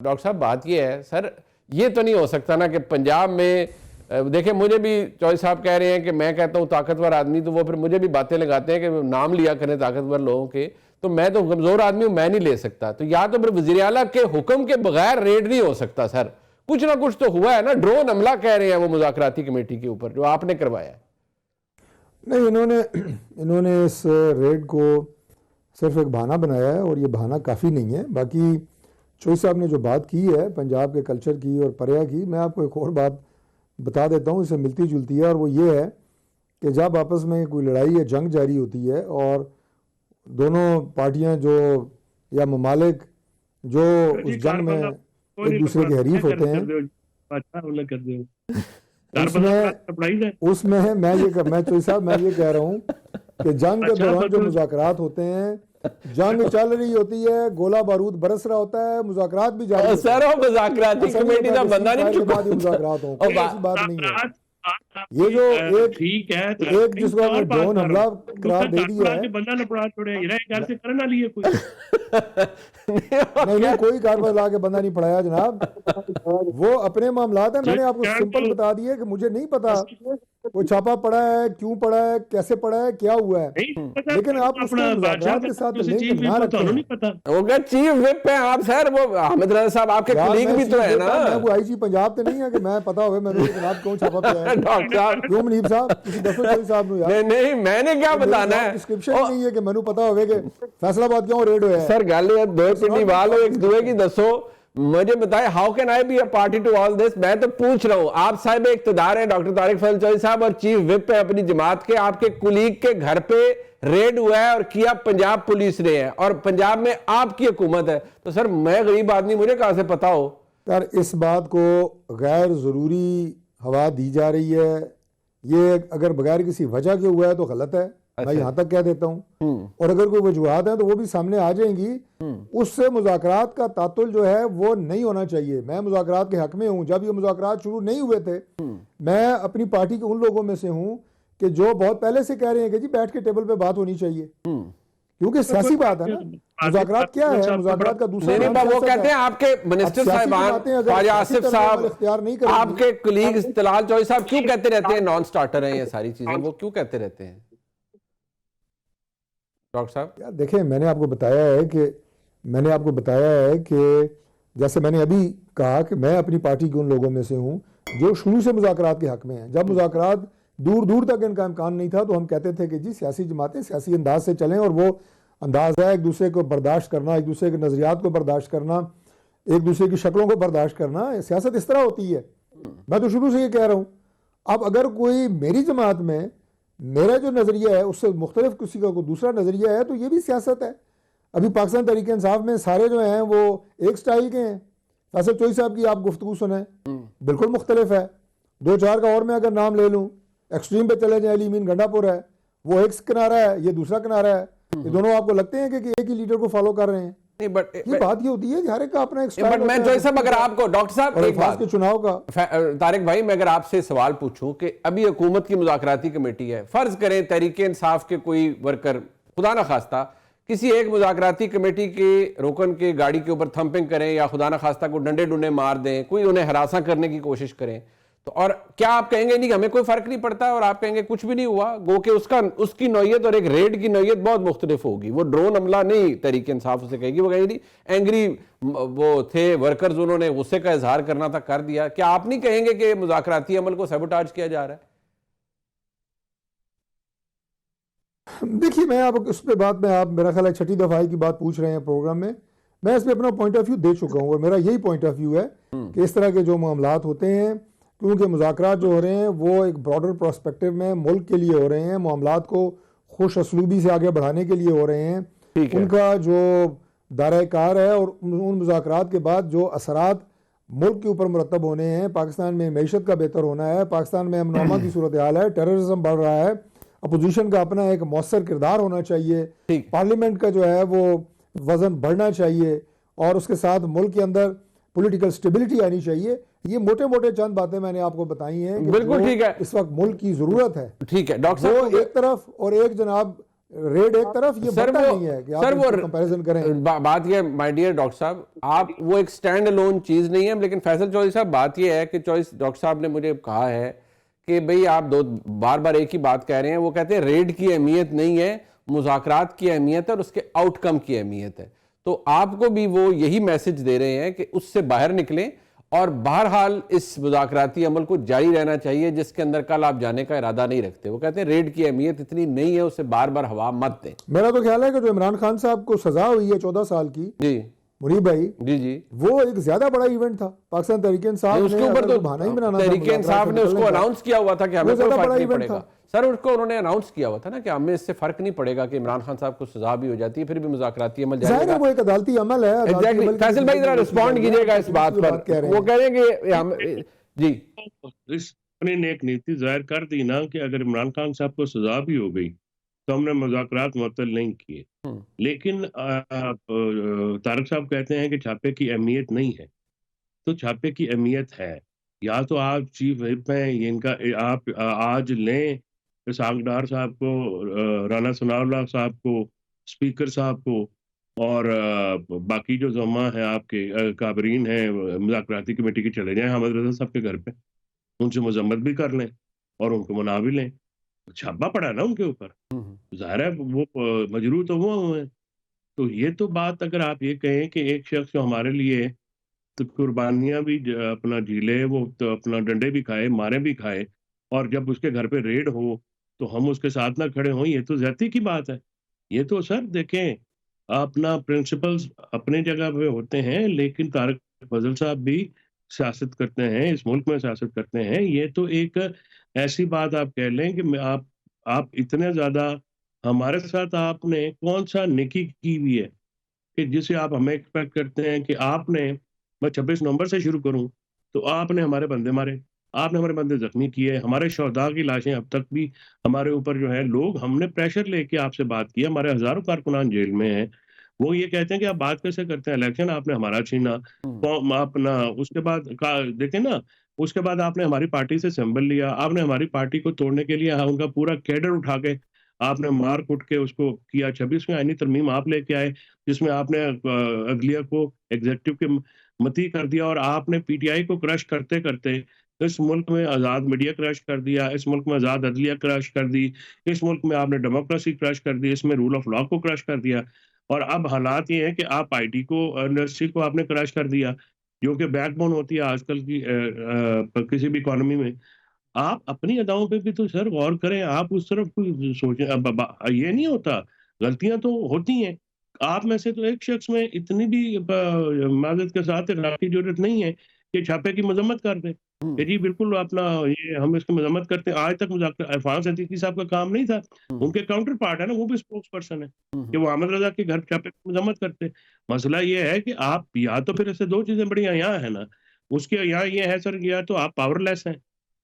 Doctor صاحب بات یہ ہے سر، یہ تو نہیں ہو سکتا نا کہ پنجاب میں دیکھیں، مجھے بھی چوہدری صاحب کہہ رہے ہیں کہ میں کہتا ہوں طاقتور آدمی، تو وہ پھر مجھے بھی باتیں لگاتے ہیں کہ نام لیا کریں طاقتور لوگوں کے، تو میں تو کمزور آدمی ہوں، میں نہیں لے سکتا. تو یا تو پھر وزیر اعلیٰ کے حکم کے بغیر ریڈ نہیں ہو سکتا سر. کچھ نہ کچھ تو ہوا ہے نا. ڈرون حملہ کہہ رہے ہیں وہ مذاکراتی کمیٹی کے اوپر جو آپ نے کروایا ہے. نہیں، انہوں نے اس ریڈ کو صرف ایک بہانہ بنایا ہے، اور یہ بہانہ کافی نہیں ہے. باقی چوہدری صاحب نے جو بات کی ہے پنجاب کے کلچر کی اور پریا کی، میں آپ کو ایک اور بات بتا دیتا ہوں، اسے ملتی جلتی ہے، اور وہ یہ ہے کہ جب آپس میں کوئی لڑائی یا جنگ جاری ہوتی ہے اور دونوں پارٹیاں جو یا ممالک جو اس جنگ میں ایک دوسرے کے حریف ہوتے ہیں، اس میں میں چوہدری صاحب میں یہ کہہ رہا ہوں کہ جنگ کے دوران جو مذاکرات ہوتے ہیں، جنگ چل رہی ہوتی ہے، گولہ بارود برس رہا ہوتا ہے، مذاکرات بھی جاری ہوتے ہیں. سر وہ مذاکراتی کمیٹی کا بندہ نہیں چکا. مذاکرات ہوں، کوئی ایسی بات نہیں ہے. یہ جو ایک جس کو ہم نے ڈرون حملہ قرار دے دیا ہے، نہیں کوئی کاربار لا کے بندہ نہیں پڑھایا جناب، وہ اپنے معاملات ہیں. میں نے آپ کو سمپل بتا دیا کہ مجھے نہیں پتا وہ چھاپا پڑا ہے، کیوں پڑا ہے، کیسے پڑا ہے، کیا ہوا ہے، لیکن آپ اس کو مذاکرات کے ساتھ لنک نہ رکھیں. وہ کہ چیف وپ ہیں آپ سر، وہ احمد رضا صاحب آپ کے کلیگ بھی تو ہے نا. میں وہ آئی جی پنجاب تو نہیں ہے کہ میں پتا ہوئے میں نے جناب کیوں چھاپا پڑا ہے. ڈاکٹر صاحب کیوں منیب صاحب کسی دسو چوہدری صاحب نے یار، نہیں میں نے کیا بتانا ہے. ڈسکرپشن نہیں ہے کہ میں نے پتا ہوئے کہ فیصلہ آباد کیوں ریڈ ہوا ہے. سر گل دو تین وال ہو ایک دوے کی دسو، مجھے بتائیں how can I be a party to all this. میں تو پوچھ رہا ہوں، آپ صاحب اقتدار ہیں، ڈاکٹر طارق فضل چوہدری صاحب، اور چیف وپ ہے اپنی جماعت کے. آپ کے کولیگ کے گھر پہ ریڈ ہوا ہے اور کیا پنجاب پولیس نے ہے، اور پنجاب میں آپ کی حکومت ہے. تو سر میں غریب آدمی، مجھے کہاں سے پتا ہو. سر اس بات کو غیر ضروری ہوا دی جا رہی ہے. یہ اگر بغیر کسی وجہ کے ہوا ہے تو غلط ہے، میں یہاں تک کہہ دیتا ہوں. اور اگر کوئی وجوہات ہیں تو وہ بھی سامنے آ جائیں گی. اس سے مذاکرات کا تعطل جو ہے وہ نہیں ہونا چاہیے. میں مذاکرات کے حق میں ہوں. جب یہ مذاکرات شروع نہیں ہوئے تھے، میں اپنی پارٹی کے ان لوگوں میں سے ہوں کہ جو بہت پہلے سے کہہ رہے ہیں کہ جی بیٹھ کے ٹیبل پہ بات ہونی چاہیے، کیونکہ سیاسی بات ہے نا. مذاکرات کیا ہے؟ مذاکرات کا دوسرا نام وہ کہتے ہیں آپ کے منسٹر صاحبان خواجہ آصف صاحب، آپ کے کلیگ طلال چوہدری صاحب کیوں کہتے رہتے ہیں نان سٹارٹر ہیں یہ ساری چیزیں، وہ کیوں کہتے رہتے ہیں ڈاکٹر صاحب؟ یار دیکھیں، میں نے آپ کو بتایا ہے کہ جیسے میں نے ابھی کہا کہ میں اپنی پارٹی کے ان لوگوں میں سے ہوں جو شروع سے مذاکرات کے حق میں ہیں. جب مذاکرات دور دور تک ان کا امکان نہیں تھا تو ہم کہتے تھے کہ جی سیاسی جماعتیں سیاسی انداز سے چلیں، اور وہ انداز ہے ایک دوسرے کو برداشت کرنا، ایک دوسرے کے نظریات کو برداشت کرنا، ایک دوسرے کی شکلوں کو برداشت کرنا. سیاست اس طرح ہوتی ہے. میں تو شروع سے یہ کہہ رہا ہوں. اب اگر کوئی میری جماعت میں میرا جو نظریہ ہے اس سے مختلف کسی کا کوئی دوسرا نظریہ ہے تو یہ بھی سیاست ہے. ابھی پاکستان تحریک انصاف میں سارے جو ہیں وہ ایک سٹائل کے ہیں. فیصل چوہدری صاحب کی آپ گفتگو سنیں، بالکل مختلف ہے. دو چار کا اور میں اگر نام لے لوں، ایکسٹریم پہ چلے جائیں، علی امین گنڈا پور ہے، وہ ایک کنارہ ہے، یہ دوسرا کنارہ ہے. یہ دونوں آپ کو لگتے ہیں کہ ایک ہی لیڈر کو فالو کر رہے ہیں؟ یہ بات یہ ہوتی ہے کہ ہر ایک کا اپنا ایک سٹائل میں چوہدری صاحب اگر آپ کو ڈاکٹر صاحب ایک بات کے چناؤ کا طارق بھائی، میں اگر آپ سے سوال پوچھوں کہ ابھی حکومت کی مذاکراتی کمیٹی ہے، فرض کریں تحریک انصاف کے کوئی ورکر خدا نہ خواستہ کسی ایک مذاکراتی کمیٹی کے رکن کے گاڑی کے اوپر تھمپنگ کریں یا خدا نہ خواستہ کو ڈنڈے ڈنڈے مار دیں، کوئی انہیں ہراساں کرنے کی کوشش کریں، تو اور کیا آپ کہیں گے نہیں ہمیں کوئی فرق نہیں پڑتا اور آپ کہیں گے کچھ بھی نہیں ہوا؟ گو کہ اس کی نوعیت اور ایک ریڈ کی نوعیت بہت مختلف ہوگی. وہ ڈرون حملہ نہیں تحریک انصاف اسے کہے گی، وہ کہے گی اینگری وہ تھے ورکرز، انہوں نے غصے کا اظہار کرنا تھا کر دیا. کیا آپ نہیں کہیں گے کہ مذاکراتی عمل کو سیبوٹاج کیا جا رہا ہے؟ دیکھیے، میں آپ اس پہ بات میں آپ میرا خیال ہے چھٹی دفعہ کی بات پوچھ رہے ہیں پروگرام میں. میں اس پہ اپنا پوائنٹ آف ویو دے چکا ہوں، اور میرا یہی پوائنٹ آف ویو ہے کہ اس طرح کے جو معاملات ہوتے ہیں، کیونکہ مذاکرات جو ہو رہے ہیں وہ ایک براڈر پرسپیکٹو میں ملک کے لیے ہو رہے ہیں، معاملات کو خوش اسلوبی سے آگے بڑھانے کے لیے ہو رہے ہیں. ان کا جو دائرہ کار ہے اور ان مذاکرات کے بعد جو اثرات ملک کے اوپر مرتب ہونے ہیں، پاکستان میں معیشت کا بہتر ہونا ہے، پاکستان میں امن و امان کی صورتحال ہے، ٹیررزم بڑھ رہا ہے، اپوزیشن کا اپنا ایک مؤثر کردار ہونا چاہیے، پارلیمنٹ کا جو ہے وہ وزن بڑھنا چاہیے، اور اس کے ساتھ ملک کے اندر پولیٹیکل سٹیبلٹی آنی چاہیے. یہ موٹے موٹے چند باتیں میں نے آپ کو بتائی ہیں کہ بالکل ٹھیک ہے، اس وقت ملک کی ضرورت ہے. ٹھیک ہے ڈاکٹر صاحب ایک طرف، اور ایک جناب ریڈ ایک طرف، یہ سر بنتا وہ نہیں ہے کہ سر آپ وہ کمپیریزن کریں. بات یہ مائی ڈیئر ڈاکٹر صاحب، آپ وہ ایک سٹینڈ الون چیز نہیں ہے. لیکن فیصل چودھری صاحب بات یہ ہے کہ ڈاکٹر صاحب نے مجھے کہا ہے کہ بھئی آپ بار بار ایک ہی بات کہہ رہے ہیں. وہ کہتے ہیں ریڈ کی اہمیت نہیں ہے، مذاکرات کی اہمیت ہے اور اس کے آؤٹ کم کی اہمیت ہے. تو آپ کو بھی وہ یہی میسج دے رہے ہیں کہ اس سے باہر نکلیں اور بہرحال اس مذاکراتی عمل کو جاری رہنا چاہیے جس کے اندر کل آپ جانے کا ارادہ نہیں رکھتے. وہ کہتے ہیں ریڈ کی اہمیت اتنی نہیں ہے، اسے بار بار ہوا مت دیں. میرا تو خیال ہے کہ جو عمران خان صاحب کو سزا ہوئی ہے 14 سال کی، جی منیب بھائی، جی وہ ایک زیادہ بڑا ایونٹ تھا. پاکستان تحریک انصاف اس کے نے اوپر اگر تو بہانہ ہی بنانا تھا تحریک انصاف نے اس کو اناؤنس کیا ہوا تھا کہ ہمیں کوئی فرق نہیں پڑے گا. سر اس کو انہوں نے اناؤنس کیا ہوا تھا نا کہ ہمیں اس سے فرق نہیں پڑے گا کہ عمران خان صاحب کو سزا بھی ہو جاتی ہے پھر بھی مذاکراتی عمل جاری ظاہر ہے وہ ایک عدالتی عمل ہے. رہے. فیصل بھائی ذرا رسپونڈ کیجئے گا اس بات پر. وہ کہہ رہے ہیں کہ ہم جی اپنے نے ایک نیتی ظاہر کر دی نا کہ اگر عمران خان صاحب کو سزا بھی ہو گئی تو ہم نے مذاکرات معطل نہیں کیے. لیکن طارق صاحب کہتے ہیں کہ چھاپے کی اہمیت نہیں ہے، تو چھاپے کی اہمیت ہے. یا تو آپ چیف وزیر ہیں، ان کا آپ آج لیں اسحاق ڈار صاحب کو، رانا ثناء اللہ صاحب کو، اسپیکر صاحب کو، اور باقی جو زعماء ہیں آپ کے کابرین ہیں مذاکراتی کمیٹی کے، چلے جائیں حامد رضا صاحب کے گھر پہ، ان سے مذمت بھی کر لیں اور ان کو منا بھی لیں. چھاپا پڑا نا ان کے اوپر، ظاہر ہے وہ مجروح تو وہ ہوئے. تو یہ تو بات اگر آپ یہ کہیں کہ ایک شخص جو ہمارے لیے تو قربانیاں بھی اپنا جھیلے، وہ تو اپنا ڈنڈے بھی کھائے، مارے بھی کھائے، اور جب اس کے گھر پہ ریڈ ہو تو ہم اس کے ساتھ نہ کھڑے ہوں، یہ تو زیادتی کی بات ہے. یہ تو سر دیکھیں، اپنا پرنسپلز اپنی جگہ پہ ہوتے ہیں، لیکن طارق فضل صاحب بھی سیاست کرتے ہیں، اس ملک میں سیاست کرتے ہیں. یہ تو ایک ایسی بات آپ کہہ لیں کہ آپ اتنے زیادہ ہمارے ساتھ آپ نے کون سا نیکی کی ہوئی ہے کہ جسے آپ ہمیں ایکسپیکٹ کرتے ہیں کہ آپ نے، میں 26 نومبر سے شروع کروں تو آپ نے ہمارے بندے مارے، آپ نے ہمارے بندے زخمی کیے، ہمارے شہداء کی لاشیں اب تک بھی ہمارے اوپر جو ہے لوگ، ہم نے پریشر لے کے آپ سے بات کی، ہمارے ہزاروں کارکنان جیل میں ہیں. وہ یہ کہتے ہیں کہ آپ بات کیسے کرتے ہیں، الیکشن آپ نے ہمارا چھینا اپنا. اس کے بعد دیکھیں نا، اس کے بعد آپ نے ہماری پارٹی سے سمبل لیا، آپ نے ہماری پارٹی کو توڑنے کے لیے ان کا پورا کیڈر اٹھا کے آپ نے مار کٹ کے اس کو کیا. 26 میں آئینی ترمیم آپ لے کے آئے جس میں آپ نے عدلیہ کو ایگزیکٹو کے متی کر دیا، اور آپ نے پی ٹی آئی کو کرش کرتے کرتے اس ملک میں آزاد میڈیا کرش کر دیا، اس ملک میں آزاد عدلیہ کرش کر دی، اس ملک میں آپ نے ڈیموکریسی کرش کر دی، اس میں رول آف لا کو کرش کر دیا. اور اب حالات یہ ہیں کہ آپ آئی ٹی کو، انڈسٹری کو آپ نے کرش کر دیا، جو کہ بیک بون ہوتی ہے آج کل کی کسی بھی اکانومی میں. آپ اپنی اداؤں پہ بھی تو سر غور کریں، آپ اس طرف سوچیں. یہ نہیں ہوتا، غلطیاں تو ہوتی ہیں. آپ میں سے تو ایک شخص میں اتنی بھی معذرت کے ساتھ اخلاق کی ضرورت نہیں ہے کہ چھاپے کی مذمت کر دیں کہ جی بالکل اپنا یہ ہم اس کی مذمت کرتے ہیں. آج تک عرفان صدیقی صاحب کا کام نہیں تھا، ان کے کاؤنٹر پارٹ ہے نا، وہ بھی اسپوکس پرسن ہے کہ وہ حامد رضا کے گھر چھاپے کی مذمت کرتے. مسئلہ یہ ہے کہ آپ یا تو پھر ایسے دو چیزیں بڑی یہاں ہیں نا، اس کے یہاں یہ ہے سر، یا تو آپ پاور لیس ہیں،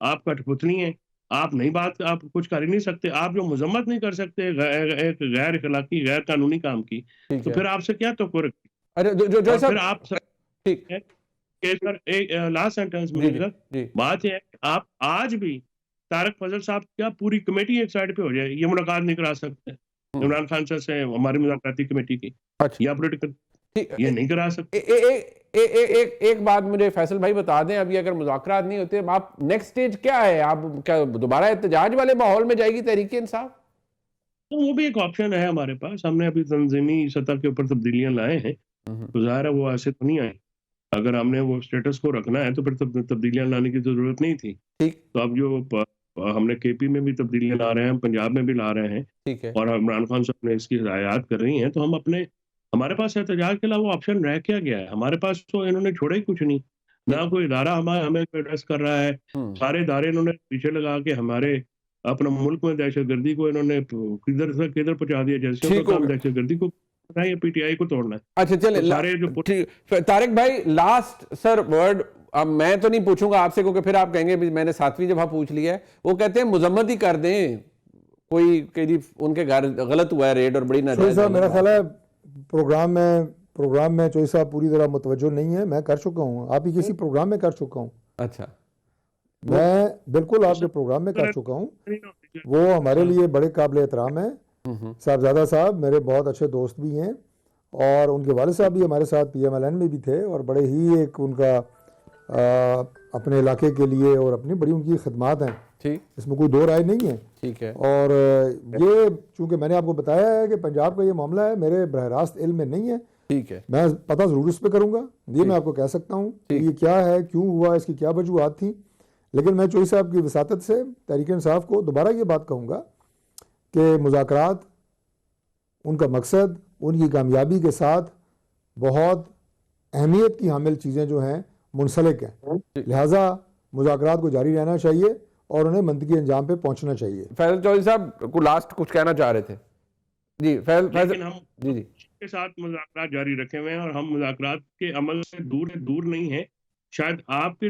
آپ کٹپتلی ہیں، آپ نہیں بات، آپ کچھ کر ہی نہیں سکتے، آپ جو مذمت نہیں کر سکتے ایک غیر اخلاقی غیر قانونی کام کی، تو پھر آپ سے کیا توقع رکھتی. اور پھر آپ سر ایک لاسٹ سینٹنس میں سر بات یہ ہے کہ آپ آج بھی طارق فضل صاحب کیا پوری کمیٹی ایک سائڈ پہ ہو جائے، یہ ملاقات نہیں کرا سکتے عمران خان صاحب سے ہماری مذاکراتی کمیٹی کی، یا پولیٹیکل یہ نہیں کرا سکتے. ایک بات مجھے فیصل بھائی بتا دیں، ابھی اگر مذاکرات نہیں ہوتے آپ نیکسٹ سٹیج کیا ہے؟ آپ کیا دوبارہ احتجاج والے ماحول میں جائے گی تحریک انصاف؟ وہ بھی ایک آپشن ہے ہمارے پاس. ہم نے ابھی تنظیمی سطح کے اوپر تبدیلیاں لائے ہیں، تو ظاہر ہے وہ ایسے تو نہیں آئے. اگر ہم نے وہ سٹیٹس کو رکھنا ہے تو پھر تبدیلیاں لانے کی ضرورت نہیں تھی. تو اب جو ہم نے کے پی میں بھی تبدیلیاں لا رہے ہیں، پنجاب میں بھی لا رہے ہیں، اور عمران خان صاحب نے اس کی ہدایات کر رہی ہیں، تو ہم ہمارے پاس احتجاج کے علاوہ آپشن رہ کیا گیا ہے؟ ہمارے پاس تو انہوں نے چھوڑا ہی کچھ نہیں، نہ کوئی ادارہ ہمیں ایڈریس کر رہا ہے. سارے ادارے انہوں نے پیچھے لگا کے ہمارے اپنا ملک میں دہشت گردی کو انہوں نے کدھر سے کدھر پہنچا دیا. جیسے ان کا کام دہشت گردی کو یا پی ٹی آئی کو توڑنا ہے. اچھا چلے طارق بھائی لاسٹ سر ورڈ. اب میں تو نہیں پوچھوں گا آپ سے کیونکہ پھر آپ کہیں گے میں نے 7ویں جگہ پوچھ لیا ہے. وہ کہتے ہیں مذمت ہی کر دیں کوئی کہ جی ان کے گھر غلط ہوا ہے ریڈ اور بڑی ناجائز. میرا خیال ہے پروگرام میں چوئی صاحب پوری طرح متوجہ نہیں ہے. میں کر چکا ہوں، آپ ہی کسی پروگرام میں کر چکا ہوں. اچھا میں بالکل آپ کے پروگرام میں کر چکا ہوں. وہ ہمارے لیے بڑے قابل احترام ہے. صاحبزادہ صاحب میرے بہت اچھے دوست بھی ہیں، اور ان کے والد صاحب بھی ہمارے ساتھ PMLN میں بھی تھے، اور بڑے ہی ایک ان کا اپنے علاقے کے لیے اور اپنی بڑی ان کی خدمات ہیں، ٹھیک اس میں کوئی دو رائے نہیں ہے. ٹھیک ہے. اور یہ چونکہ میں نے آپ کو بتایا ہے کہ پنجاب کا یہ معاملہ ہے، میرے براہ راست علم میں نہیں ہے، ٹھیک ہے. میں پتہ ضرور اس پہ کروں گا، یہ میں آپ کو کہہ سکتا ہوں کہ یہ کیا ہے، کیوں ہوا، اس کی کیا وجوہات تھیں. لیکن میں چوئی صاحب کی وساطت سے تحریک انصاف کو دوبارہ یہ بات کہوں گا کہ مذاکرات ان کا مقصد ان کی کامیابی کے ساتھ بہت اہمیت کی حامل چیزیں جو ہیں منسلک ہیں، لہٰذا مذاکرات کو جاری رہنا چاہیے اور انہیں منطقی انجام پہ پہنچنا چاہیے. فیصل چودھری صاحب کو لاسٹ کچھ کہنا چاہ رہے تھے. جی فیصل لیکن ہم جی کے ساتھ مذاکرات جاری رکھے ہوئے ہیں اور ہم مذاکرات کے عمل سے دور نہیں ہیں. شاید آپ کی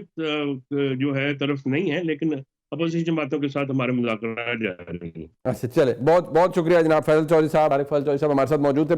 جو ہے طرف نہیں ہے، لیکن اپوزیشن جماعتوں کے ساتھ ہمارے مذاکرات جاری ہیں. اچھا چلے، بہت بہت شکریہ جناب فیصل چودھری صاحب. عارف فیصل چودھری صاحب ہمارے ساتھ موجود تھے.